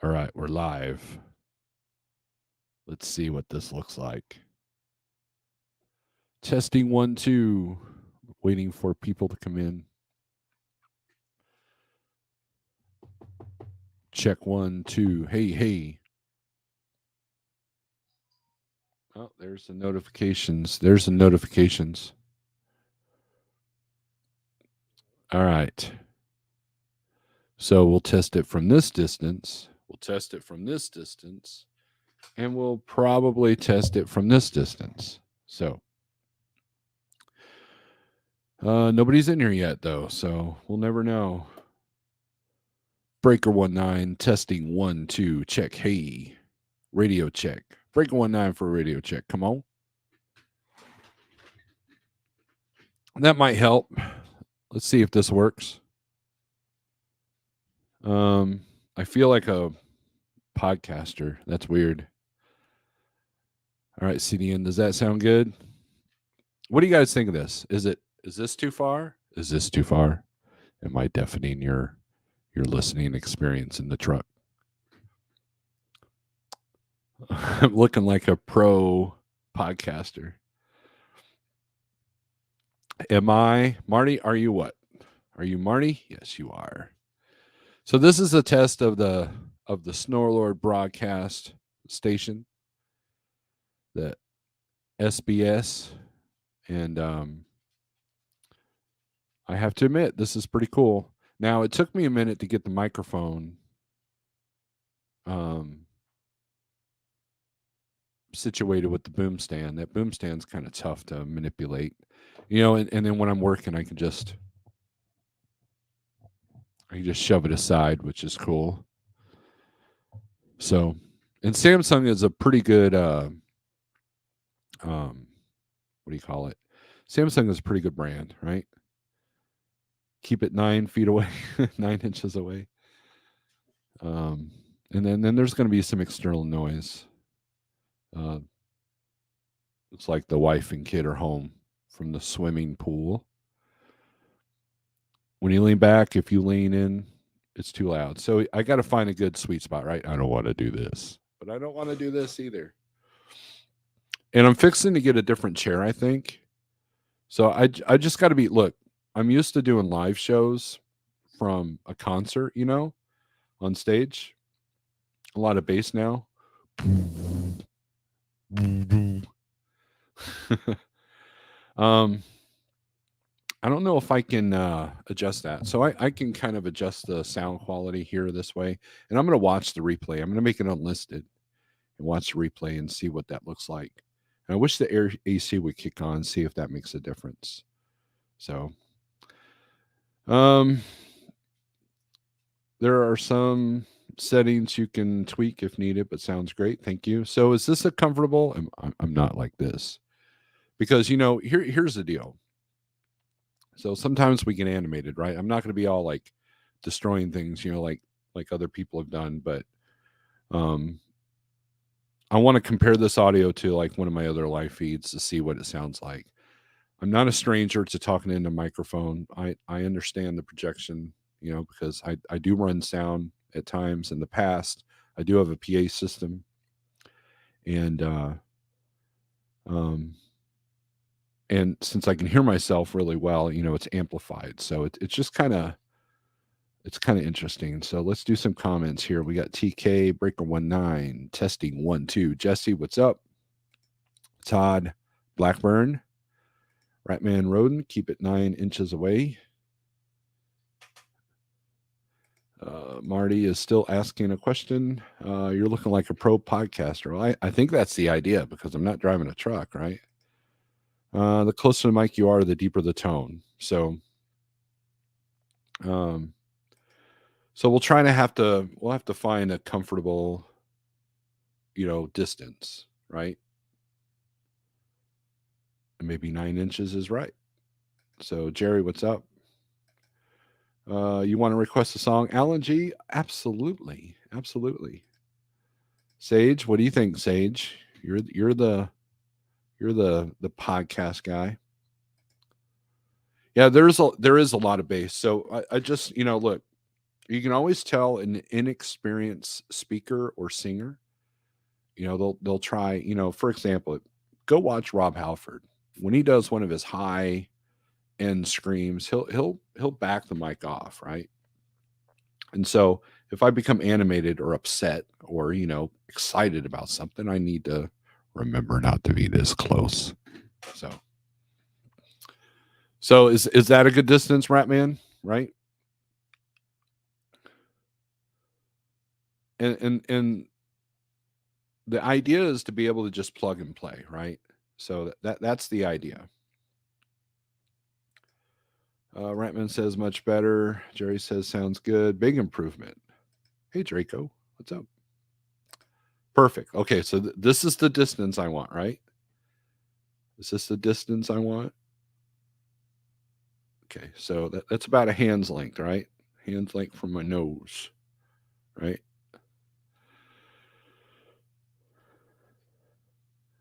All right, we're live. Let's see what this looks like. Testing 1, 2. Waiting for people to come in. Check 1, 2. Hey, hey. Oh, there's the notifications. There's the notifications. All right. So we'll test it from this distance. We'll test it from this distance. And we'll probably test it from this distance. So nobody's in here yet, though. So we'll never know. Breaker 19, testing 1, 2. Check. Hey. Radio check. Breaker 19 for a radio check. Come on. That might help. Let's see if this works. I feel like a podcaster. That's weird. All right, CDN, does that sound good? What do you guys think of this? Is this too far? Is this too far? Am I deafening your listening experience in the truck? I'm looking like a pro podcaster. Am I Marty? Are you what? Are you Marty? Yes, you are. So this is a test of the Snorlord broadcast station, the SBS, and I have to admit this is pretty cool. Now it took me a minute to get the microphone situated with the boom stand. That boom stand's kind of tough to manipulate, and then when I'm working, I can just shove it aside, which is cool. So, and Samsung is a pretty good what do you call it? Samsung is a pretty good brand, right? Keep it 9 feet away, 9 inches away. And then there's going to be some external noise. It's like the wife and kid are home from the swimming pool. When you lean back, if you lean in, it's too loud. So I got to find a good sweet spot, right? I don't want to do this, but I don't want to do this either. And I'm fixing to get a different chair, I think. So I just got to be, look, I'm used to doing live shows from a concert, on stage. A lot of bass now. I don't know if I can adjust that. So I can kind of adjust the sound quality here this way. And I'm going to watch the replay. I'm going to make it unlisted and watch the replay and see what that looks like. And I wish the air AC would kick on, see if that makes a difference. So there are some settings you can tweak if needed, but sounds great. Thank you. So is this a comfortable? I'm not like this. Because, here's the deal. So sometimes we get animated, right? I'm not going to be all like destroying things, like other people have done, but I want to compare this audio to like one of my other live feeds to see what it sounds like. I'm not a stranger to talking into a microphone. I understand the projection, because I do run sound at times in the past. I do have a PA system, and since I can hear myself really well, it's amplified. So it's just kind of interesting. So let's do some comments here. We got TK Breaker 19 testing 1 2. Jesse, what's up? Todd Blackburn, Ratman Roden, keep it 9 inches away. Marty is still asking a question. You're looking like a pro podcaster. Well, I think that's the idea because I'm not driving a truck, right? The closer to the mic you are, the deeper the tone. So, we'll have to find a comfortable, distance, right? And maybe 9 inches is right. So, Jerry, what's up? You want to request a song, Alan G? Absolutely. Sage, what do you think, Sage? You're the podcast guy. Yeah, there is a lot of bass. So I just, look, You can always tell an inexperienced speaker or singer. They'll try. For example, go watch Rob Halford when he does one of his high end screams. He'll back the mic off, right? And so if I become animated or upset or excited about something, I need to remember not to be this close. So is that a good distance, Ratman? Right? And the idea is to be able to just plug and play, right? So that's the idea. Ratman says much better. Jerry says sounds good. Big improvement. Hey Draco, what's up? Perfect. Okay, so this is the distance I want, right? Is this the distance I want? Okay, so that's about a hand's length, right? Hand's length from my nose, right?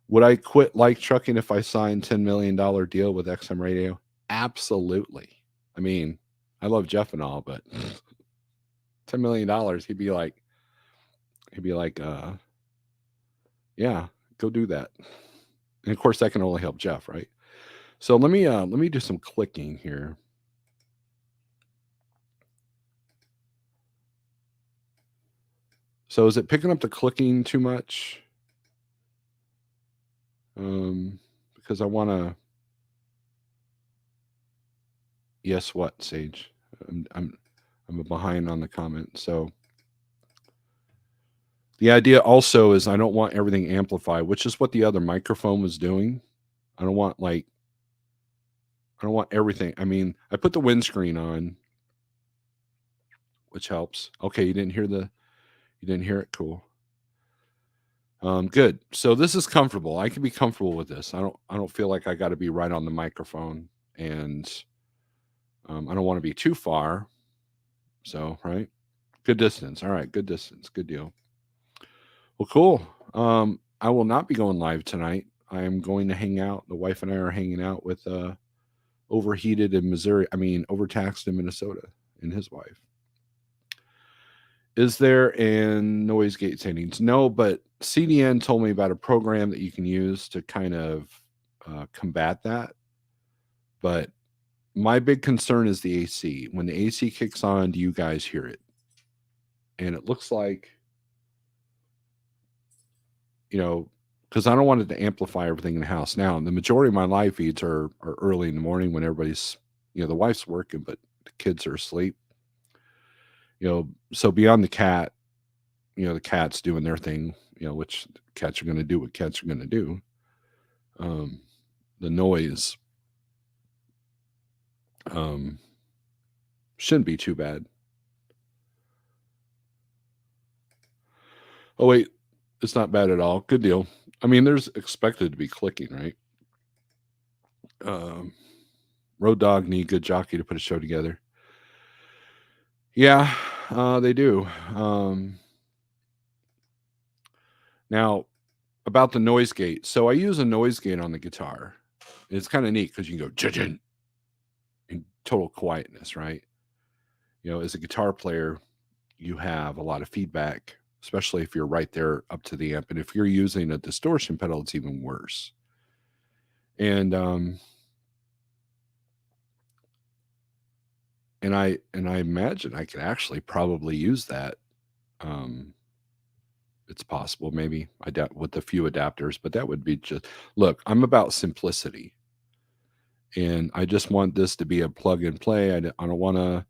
Would I quit like trucking if I signed $10 million deal with XM Radio? Absolutely. I mean, I love Jeff and all, but $10 million, he'd be like, yeah, go do that. And of course, that can only help Jeff, right? So let me do some clicking here. So is it picking up the clicking too much? Because I want to. Yes, what, Sage? I'm behind on the comment. So the idea also is I don't want everything amplified, which is what the other microphone was doing. I don't want everything. I mean, I put the windscreen on, which helps. Okay, you didn't hear it. Cool. Good. So this is comfortable. I can be comfortable with this. I don't feel like I got to be right on the microphone, and I don't want to be too far. So right, good distance. All right, good distance. Good deal. Well, cool. I will not be going live tonight. I am going to hang out. The wife and I are hanging out with overheated in Missouri. I mean, overtaxed in Minnesota, and his wife. Is there in noise gate settings? No, but CDN told me about a program that you can use to kind of combat that. But my big concern is the AC. When the AC kicks on, do you guys hear it? And it looks like, because I don't want it to amplify everything in the house. Now, the majority of my live feeds are early in the morning when everybody's, the wife's working, but the kids are asleep. So beyond the cat, the cat's doing their thing, which cats are going to do what cats are going to do. The noise shouldn't be too bad. Oh, wait, it's not bad at all. Good deal. I mean, there's expected to be clicking, right? Road Dog need good jockey to put a show together. Yeah, they do. Now, about the noise gate. So I use a noise gate on the guitar. It's kind of neat because you can go judging in total quietness, right? As a guitar player, you have a lot of feedback, especially if you're right there up to the amp. And if you're using a distortion pedal, it's even worse. And I imagine I could actually probably use that. It's possible, maybe I doubt with a few adapters, but that would be just look. I'm about simplicity, and I just want this to be a plug and play. I don't want a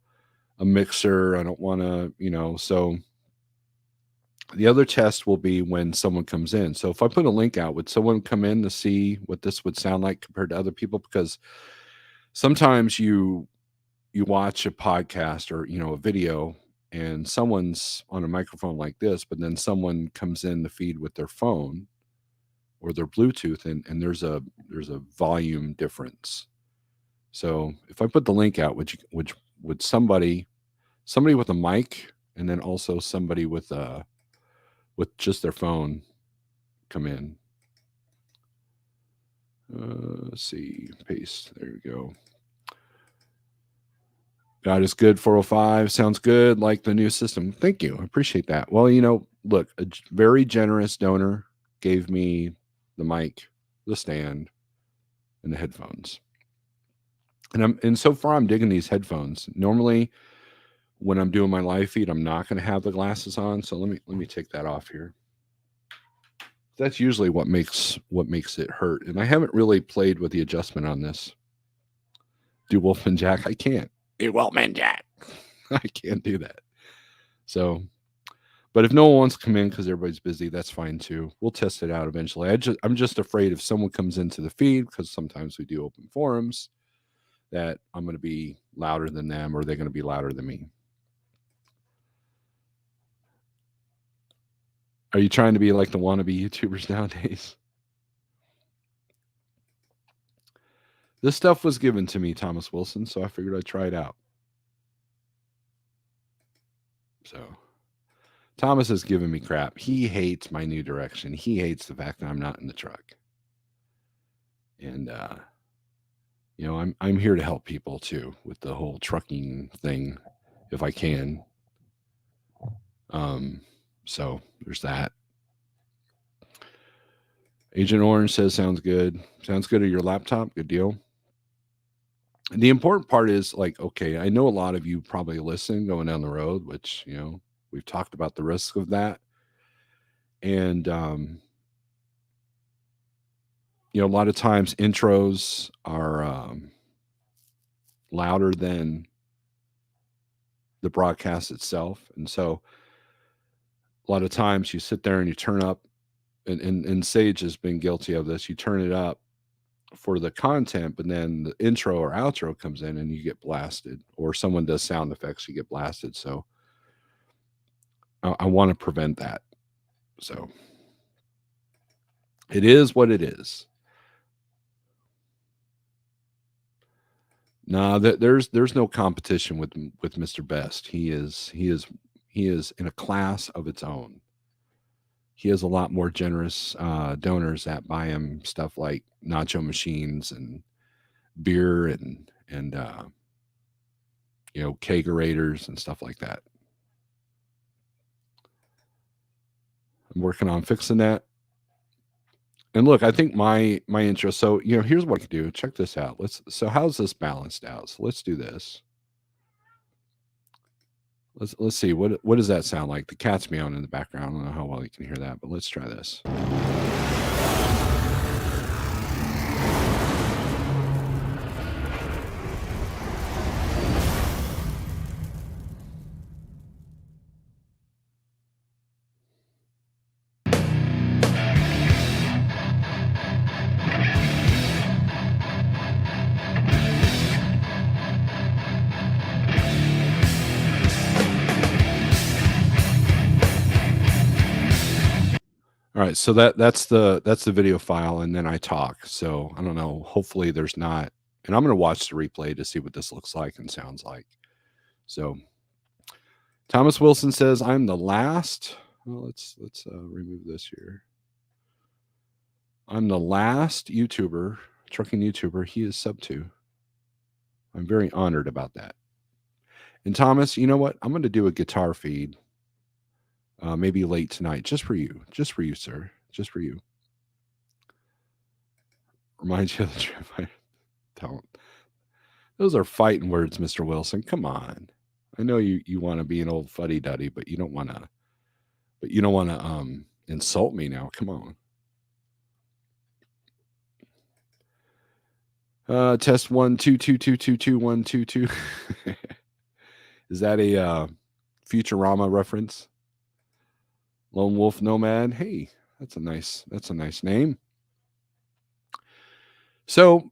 mixer. I don't want to, So the other test will be when someone comes in. So if I put a link out, would someone come in to see what this would sound like compared to other people? Because sometimes you watch a podcast or a video and someone's on a microphone like this, but then someone comes in the feed with their phone or their Bluetooth, and there's a volume difference. So if I put the link out, would somebody with a mic and then also somebody with just their phone come in? Let's see, paste. There you go. God is good. 405 sounds good. Like the new system. Thank you. I appreciate that. Well, look, very generous donor gave me the mic, the stand, and the headphones. And so far I'm digging these headphones. Normally when I'm doing my live feed, I'm not going to have the glasses on. So let me take that off here. That's usually what makes it hurt. And I haven't really played with the adjustment on this. Do Wolfman Jack? I can't. Do Wolfman Jack. I can't do that. So, but if no one wants to come in because everybody's busy, that's fine too. We'll test it out eventually. I'm just afraid if someone comes into the feed, because sometimes we do open forums, that I'm going to be louder than them or they're going to be louder than me. Are you trying to be like the wannabe YouTubers nowadays? This stuff was given to me, Thomas Wilson, so I figured I'd try it out. So Thomas has given me crap. He hates my new direction. He hates the fact that I'm not in the truck. And I'm here to help people too with the whole trucking thing if I can. So there's that. Agent Orange says sounds good. Sounds good at your laptop. Good deal. And the important part is like, okay, I know a lot of you probably listen going down the road, which, we've talked about the risk of that. And, a lot of times intros are louder than the broadcast itself. And so a lot of times you sit there and you turn up, and Sage has been guilty of this. You turn it up for the content, but then the intro or outro comes in and you get blasted, or someone does sound effects, you get blasted. So I want to prevent that. So it is what it is. No, there's no competition with Mr. Best. He is in a class of its own. He has a lot more generous donors that buy him stuff like nacho machines and beer and kegerators and stuff like that. I'm working on fixing that. And look, I think my intro. So here's what I can do. Check this out. So how's this balanced out? So let's do this. Let's see what does that sound like. The cat's meowing in the background. I don't know how well you can hear that, but let's try this. All right, so that's the video file, and then I talk. So I don't know. Hopefully, there's not. And I'm going to watch the replay to see what this looks like and sounds like. So Thomas Wilson says, "I'm the last." Well, let's remove this here. I'm the last YouTuber, trucking YouTuber he is sub to. I'm very honored about that. And Thomas, you know what? I'm going to do a guitar feed. Maybe late tonight, just for you, sir, just for you. Reminds you of the trip. I don't. Those are fighting words, Mr. Wilson. Come on. I know you want to be an old fuddy duddy, but you don't want to. But you don't want to insult me now. Come on. Test 1 2 2 2 2 2 1 2 2. Is that a Futurama reference? Lone Wolf Nomad. Hey, that's a nice name. So,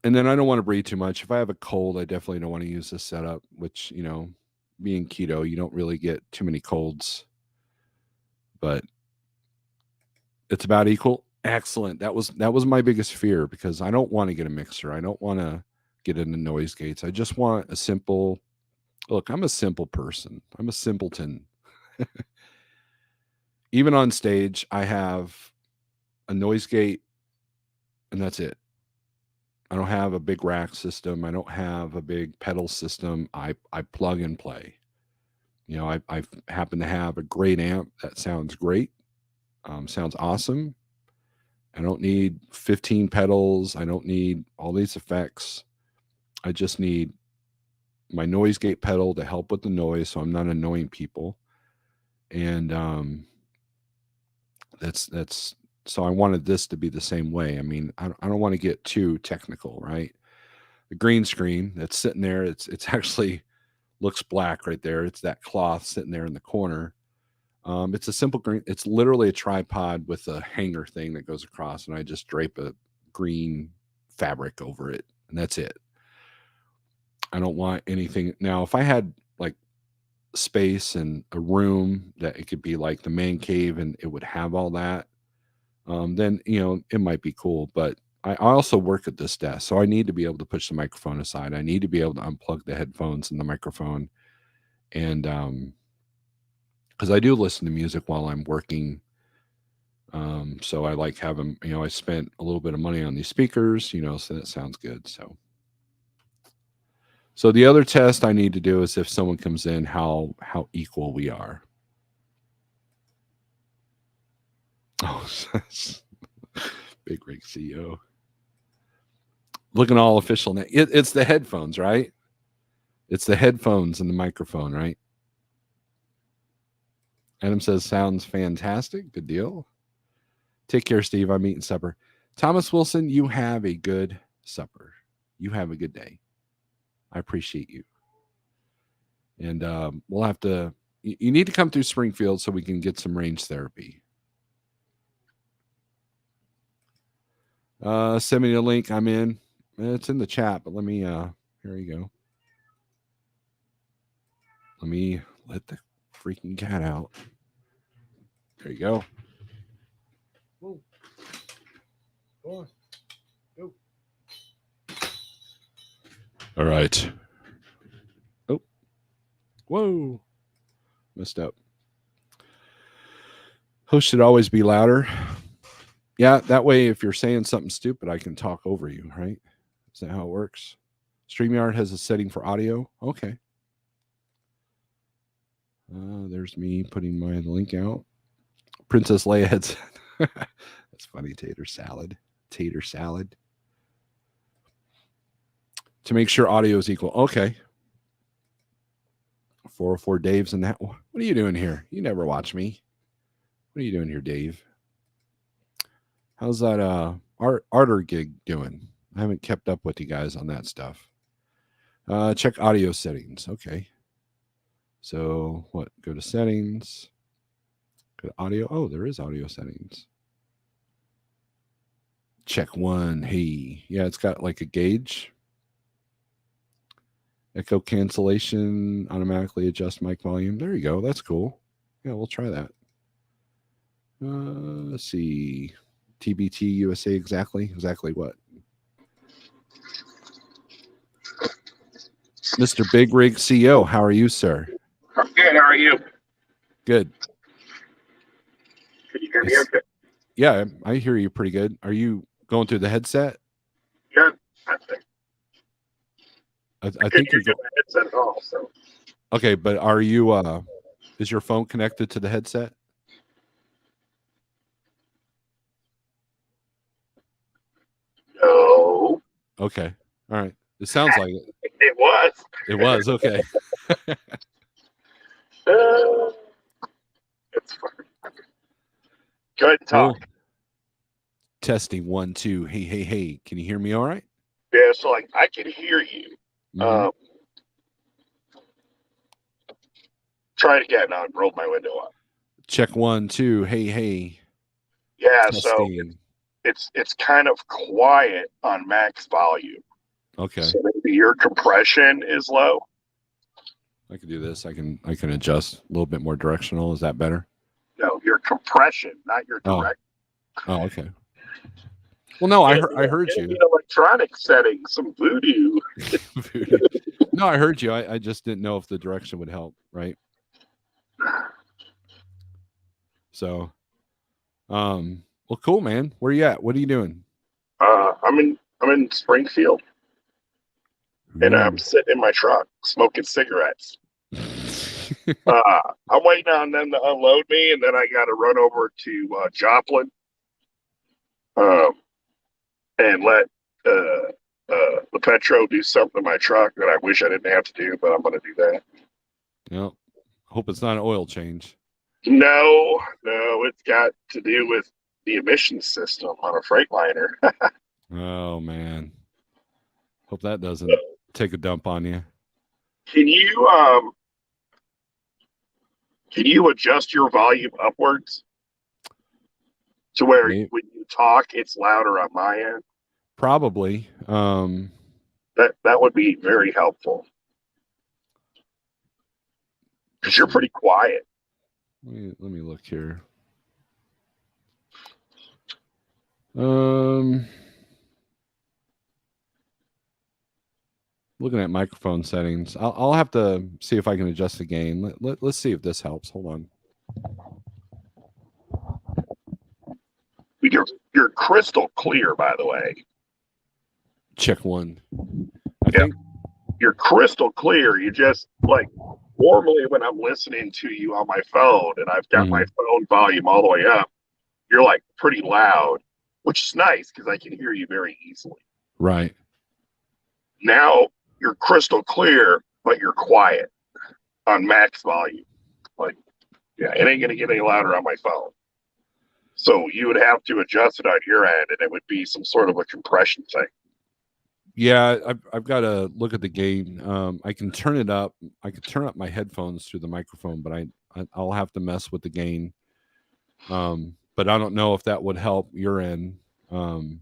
and then I don't want to breathe too much. If I have a cold, I definitely don't want to use this setup, which, being keto, you don't really get too many colds. But it's about equal. Excellent. That was my biggest fear, because I don't want to get a mixer. I don't want to get into noise gates. I just want a simple look. I'm a simple person. I'm a simpleton. Even on stage, I have a noise gate, and that's it. I don't have a big rack system. I don't have a big pedal system. I plug and play. You know, I happen to have a great amp that sounds great, sounds awesome. I don't need 15 pedals. I don't need all these effects. I just need my noise gate pedal to help with the noise so I'm not annoying people. And that's so I wanted this to be the same way. I mean, I don't want to get too technical, right? The green screen that's sitting there, it's actually looks black right there. It's that cloth sitting there in the corner. It's a simple green. It's literally a tripod with a hanger thing that goes across, and I just drape a green fabric over it, and that's it. I don't want anything. Now, if I had like space and a room that it could be like the man cave and it would have all that, then it might be cool. But I also work at this desk, so I need to be able to push the microphone aside. I need to be able to unplug the headphones and the microphone, and because I do listen to music while I'm working. So I like having, I spent a little bit of money on these speakers, so that sounds good. So the other test I need to do is if someone comes in, how equal we are. Oh, Big Rig CEO. Looking all official now. It's the headphones, right? It's the headphones and the microphone, right? Adam says, sounds fantastic. Good deal. Take care, Steve. I'm eating supper. Thomas Wilson, you have a good supper. You have a good day. I appreciate you. And we'll have to, you need to come through Springfield so we can get some range therapy. Send me the link. I'm in. It's in the chat, but let me, here you go. Let me let the freaking cat out. There you go. Whoa. Go on. Go. All right. Oh. Whoa. Messed up. Host should always be louder. Yeah, that way if you're saying something stupid, I can talk over you, right? Is that how it works? StreamYard has a setting for audio. Okay. There's me putting my link out. Princess Leia had said, that's funny, Tater Salad. Tater Salad. To make sure audio is equal. Okay. 404 Dave's in that. What are you doing here? You never watch me. What are you doing here, Dave? How's that Arter gig doing? I haven't kept up with you guys on that stuff. Check audio settings. Okay. So what? Go to settings. Go to audio. Oh, there is audio settings. Check one. Hey. Yeah, it's got like a gauge. Echo cancellation. Automatically adjust mic volume. There you go. That's cool. Yeah, we'll try that. Let's see. TBT USA exactly what? Mr. Big Rig CEO, how are you, sir? I'm good. How are you? Good. Can you hear me okay? Yeah, I hear you pretty good. Are you going through the headset? Yeah, I think. I think you're going headset at all. So. Okay, but are you? Is your phone connected to the headset? No. Okay. All right. It sounds like it. It was. It was okay. It's fine. Go ahead and talk. Cool. Testing 1 2. Hey. Can you hear me all right? Yeah, so like I can hear you. Mm-hmm. Try it again. Now I rolled my window up. Check 1 2. Hey. Yeah, testing. So it's kind of quiet on max volume. Okay. So maybe your compression is low. I can do this. I can adjust a little bit more directional. Is that better? No, your compression, not your direct. Oh, okay. Well, no, I heard you. Electronic settings, some voodoo. Voodoo. No, I heard you. I just didn't know if the direction would help, right? So, well, cool, man. Where you at? What are you doing? I'm I'm in Springfield, and I'm sitting in my truck smoking cigarettes. I'm waiting on them to unload me, and then I got to run over to Joplin and let the Petro do something to my truck that I wish I didn't have to do, but I'm going to do that. Yep. Hope it's not an oil change. No, it's got to do with the emissions system on a Freightliner. Oh man. Hope that doesn't take a dump on you. Can you adjust your volume upwards to where when you talk it's louder on my end? Probably. That would be very helpful. Because you're pretty quiet. Let me look here. Looking at microphone settings, I'll have to see if I can adjust the gain. Let's see if this helps. Hold on. You're crystal clear, by the way. Check one. I think you're crystal clear. You just like normally when I'm listening to you on my phone and I've got my phone volume all the way up, you're like pretty loud, which is nice because I can hear you very easily. Right. Now you're crystal clear, but you're quiet on max volume. Like, yeah, it ain't going to get any louder on my phone. So you would have to adjust it on your end, and it would be some sort of a compression thing. Yeah, I've got to look at the gain. I can turn it up. I can turn up my headphones through the microphone, but I'll have to mess with the gain. But I don't know if that would help your end. Well,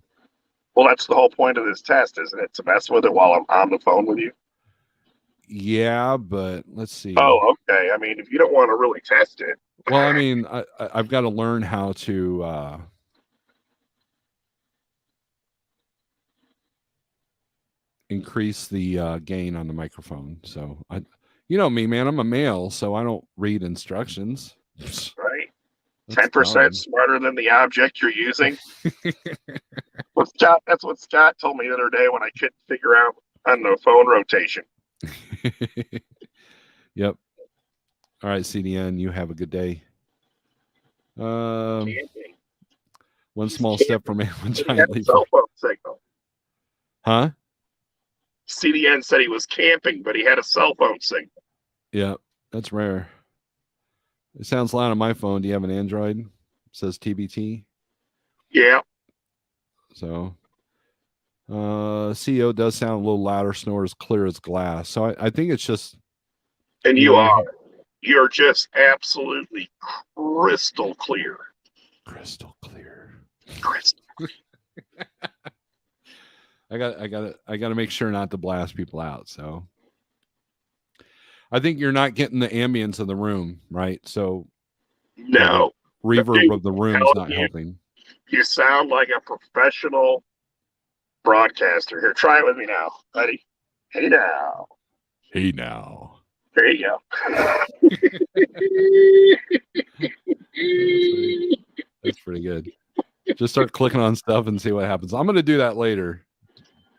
that's the whole point of this test, isn't it? To mess with it while I'm on the phone with you. Yeah, but let's see. Oh, okay. I mean, if you don't want to really test it. Well, I mean, I've got to learn how to increase the gain on the microphone. So you know me, man, I'm a male, so I don't read instructions. Right. 10% smarter than the object you're using. That's what Scott told me the other day when I couldn't figure out on the phone rotation. Yep. All right, CDN, you have a good day. One small step for man, one giant leap. Cell phone signal. Huh? CDN said he was camping, but he had a cell phone signal. Yeah, that's rare. It sounds loud on my phone. Do you have an Android? It says TBT. Yeah. So, CEO does sound a little louder. Snores clear as glass. So I think it's just. And you're just absolutely crystal clear. Crystal clear. Crystal. I got to make sure not to blast people out. So I think you're not getting the ambience of the room, right? So no, reverb of the room is not helping. You sound like a professional broadcaster. Here, try it with me now, buddy. Hey now. Hey now. There you go. That's pretty good. Just start clicking on stuff and see what happens. I'm going to do that later,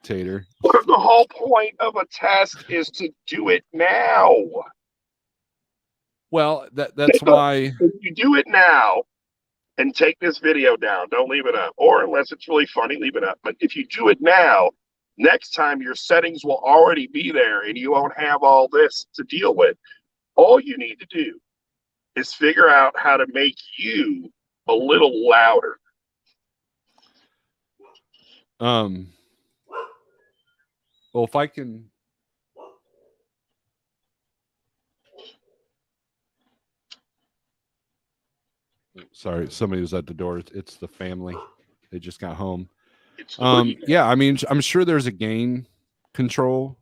Tater. But the whole point of a test is to do it now. Well, that's why. If you do it now and take this video down, don't leave it up. Or unless it's really funny, leave it up. But if you do it now, next time your settings will already be there and you won't have all this to deal with. All you need to do is figure out how to make you a little louder. Well, if I can. Sorry, somebody was at the door. It's the family. They just got home. Yeah, I mean, I'm sure there's a gain control,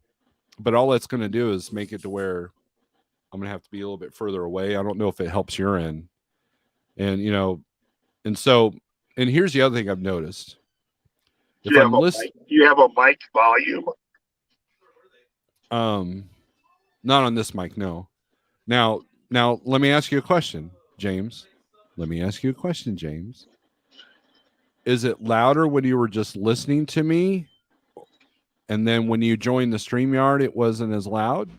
but all that's going to do is make it to where I'm going to have to be a little bit further away. I don't know if it helps your end. And, you know, and here's the other thing I've noticed. Do you have a mic volume? Not on this mic, no. Now, let me ask you a question, James. Is it louder when you were just listening to me, And then when you joined the StreamYard, it wasn't as loud.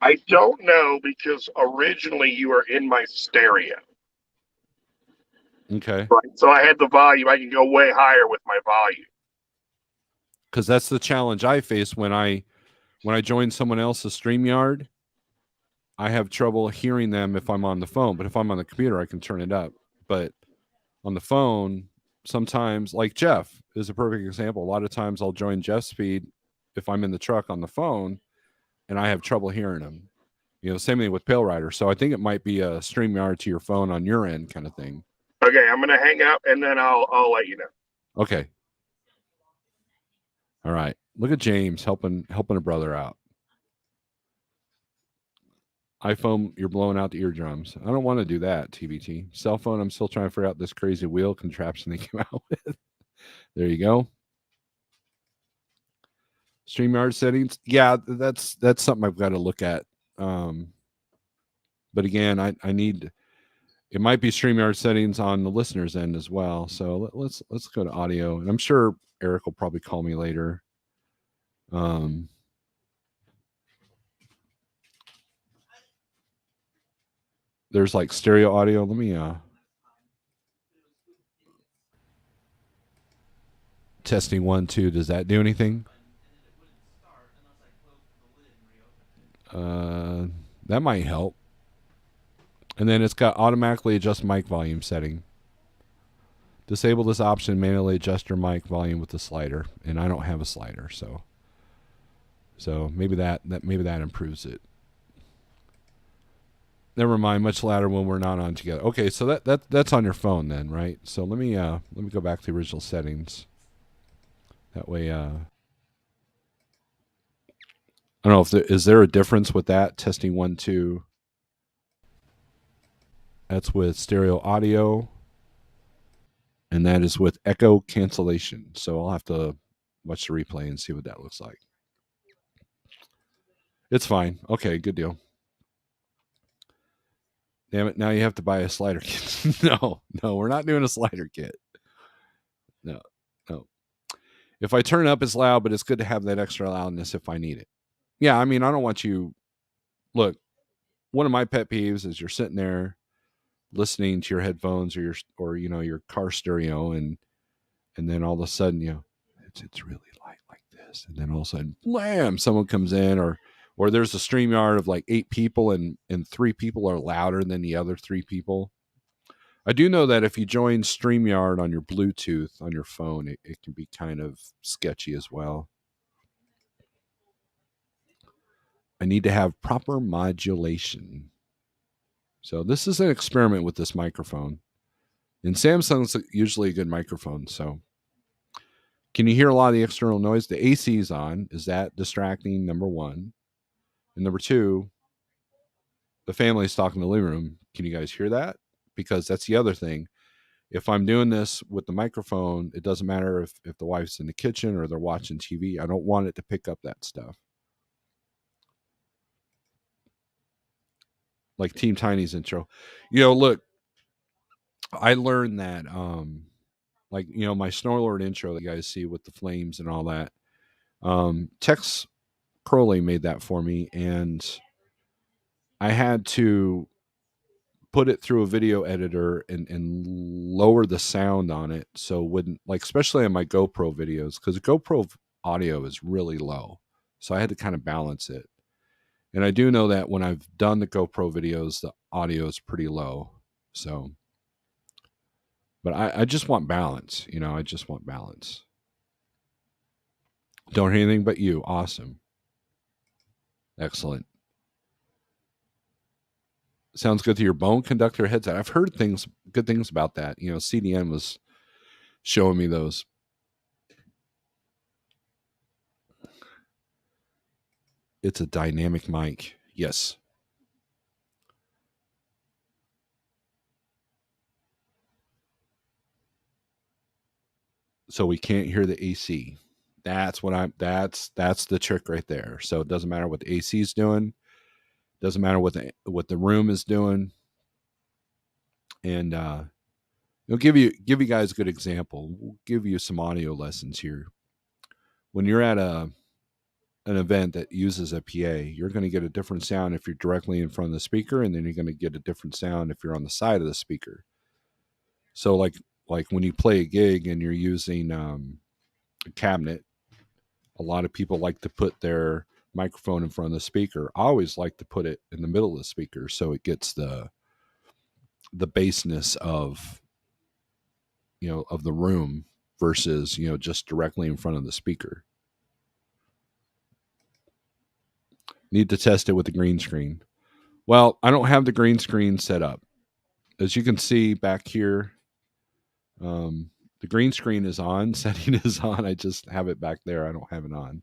I don't know because originally you were in my stereo. Okay. Right. So I had the volume. I can go way higher with my volume. Because that's the challenge I face when I join someone else's StreamYard. I have trouble hearing them if I'm on the phone, but if I'm on the computer, I can turn it up. But on the phone, sometimes, like Jeff is a perfect example. A lot of times I'll join Jeff's feed if I'm in the truck on the phone, and I have trouble hearing him. Same thing with Pale Rider. So I think it might be a StreamYard to your phone on your end kind of thing. Okay, I'm gonna hang up and then I'll let you know. Okay. All right. Look at James helping a brother out. iPhone, you're blowing out the eardrums. I don't want to do that, TBT. Cell phone, I'm still trying to figure out this crazy wheel contraption they came out with. There you go. StreamYard settings. Yeah, that's something I've got to look at. But again, I need, it might be StreamYard settings on the listener's end as well. So let's go to audio. And I'm sure Eric will probably call me later. There's like stereo audio. Let me testing 1 2. Does that do anything? That might help. And then it's got automatically adjust mic volume setting. Disable this option, manually adjust your mic volume with the slider. And I don't have a slider, so maybe that improves it. Never mind, much louder when we're not on together. Okay, so that's on your phone then, right? So let me go back to the original settings. That way, I don't know if is there a difference with that testing 1 2. That's with stereo audio, and that is with echo cancellation. So I'll have to watch the replay and see what that looks like. It's fine. Okay, good deal. Damn it, now you have to buy a slider kit. No, we're not doing a slider kit. No. If I turn it up, it's loud, but it's good to have that extra loudness if I need it. Yeah, I mean, I don't want you. Look, one of my pet peeves is you're sitting there listening to your headphones or your car stereo, and then all of a sudden, it's really light like this, and then all of a sudden, blam, someone comes in, or there's a StreamYard of like 8 people, and 3 people are louder than the other 3 people. I do know that if you join StreamYard on your Bluetooth on your phone, it can be kind of sketchy as well. I need to have proper modulation. So this is an experiment with this microphone. And Samsung's usually a good microphone. So can you hear a lot of the external noise? The AC is on. Is that distracting? Number 1. And number 2, the family's talking in the living room. Can you guys hear that? Because that's the other thing. If I'm doing this with the microphone, it doesn't matter if the wife's in the kitchen or they're watching TV. I don't want it to pick up that stuff. Like Team Tiny's intro. Look, I learned that like my Snowlord intro that you guys see with the flames and all that. Tex Crowley made that for me, and I had to put it through a video editor and lower the sound on it so it wouldn't, like, especially on my GoPro videos, because GoPro audio is really low, so I had to kind of balance it. And I do know that when I've done the GoPro videos, the audio is pretty low. So, but I just want balance. I just want balance. Don't hear anything but you. Awesome. Excellent. Sounds good to your bone conductor headset. I've heard good things about that. CDN was showing me those. It's a dynamic mic. Yes. So we can't hear the AC. That's the trick right there. So it doesn't matter what the AC is doing. Doesn't matter what the room is doing. And it'll give you guys a good example. We'll give you some audio lessons here. When you're at a an event that uses a PA, you're going to get a different sound if you're directly in front of the speaker, and then you're going to get a different sound if you're on the side of the speaker. So like when you play a gig and you're using a cabinet, a lot of people like to put their microphone in front of the speaker. I always like to put it in the middle of the speaker so it gets the bassness of, you know, of the room versus, you know, just directly in front of the speaker. Need to test it with the green screen. Well, I don't have the green screen set up. As you can see back here, the green screen is on, setting is on. I just have it back there. I don't have it on.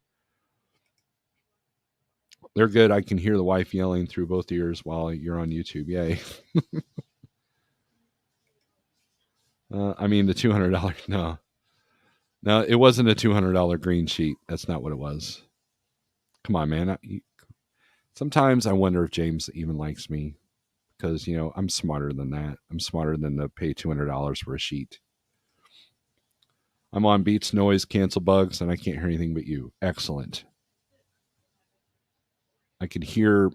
They're good. I can hear the wife yelling through both ears while you're on YouTube. Yay. I mean, the $200. No, it wasn't a $200 green sheet. That's not what it was. Come on, man. Sometimes I wonder if James even likes me because, you know, I'm smarter than that. I'm smarter than to pay $200 for a sheet. I'm on Beats, Noise, Cancel Bugs, and I can't hear anything but you. Excellent. I can hear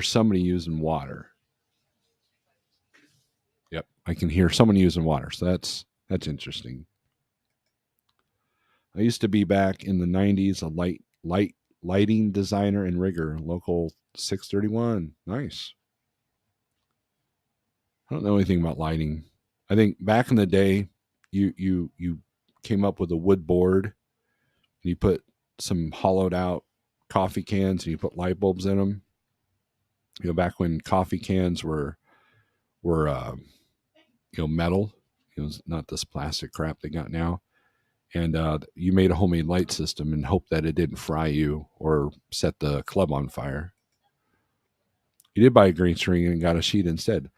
somebody using water. Yep, I can hear someone using water. So that's interesting. I used to be back in the 90s a lighting designer and rigger, local 631. Nice. I don't know anything about lighting. I think back in the day, you came up with a wood board and you put some hollowed out coffee cans and you put light bulbs in them. You know, back when coffee cans were you know, metal, you know, not this plastic crap they got now. And you made a homemade light system and hoped that it didn't fry you or set the club on fire. You did buy a green screen and got a sheet instead.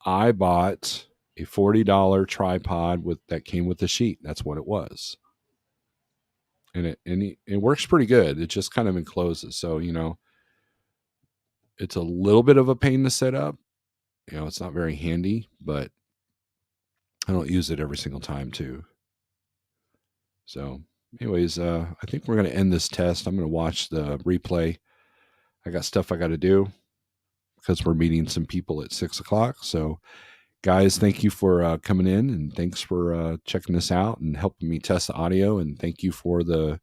I bought a $40 tripod that came with the sheet. That's what it was. And it works pretty good. It just kind of encloses. So, you know, it's a little bit of a pain to set up. You know, it's not very handy, but I don't use it every single time too. So anyways, I think we're going to end this test. I'm going to watch the replay. I got stuff I got to do because we're meeting some people at 6:00. So guys, thank you for coming in, and thanks for checking this out and helping me test the audio. And thank you for the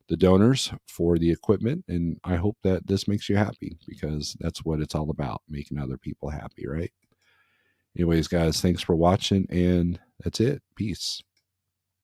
donors for the equipment. And I hope that this makes you happy because that's what it's all about, making other people happy, right? Anyways, guys, thanks for watching, and that's it. Peace.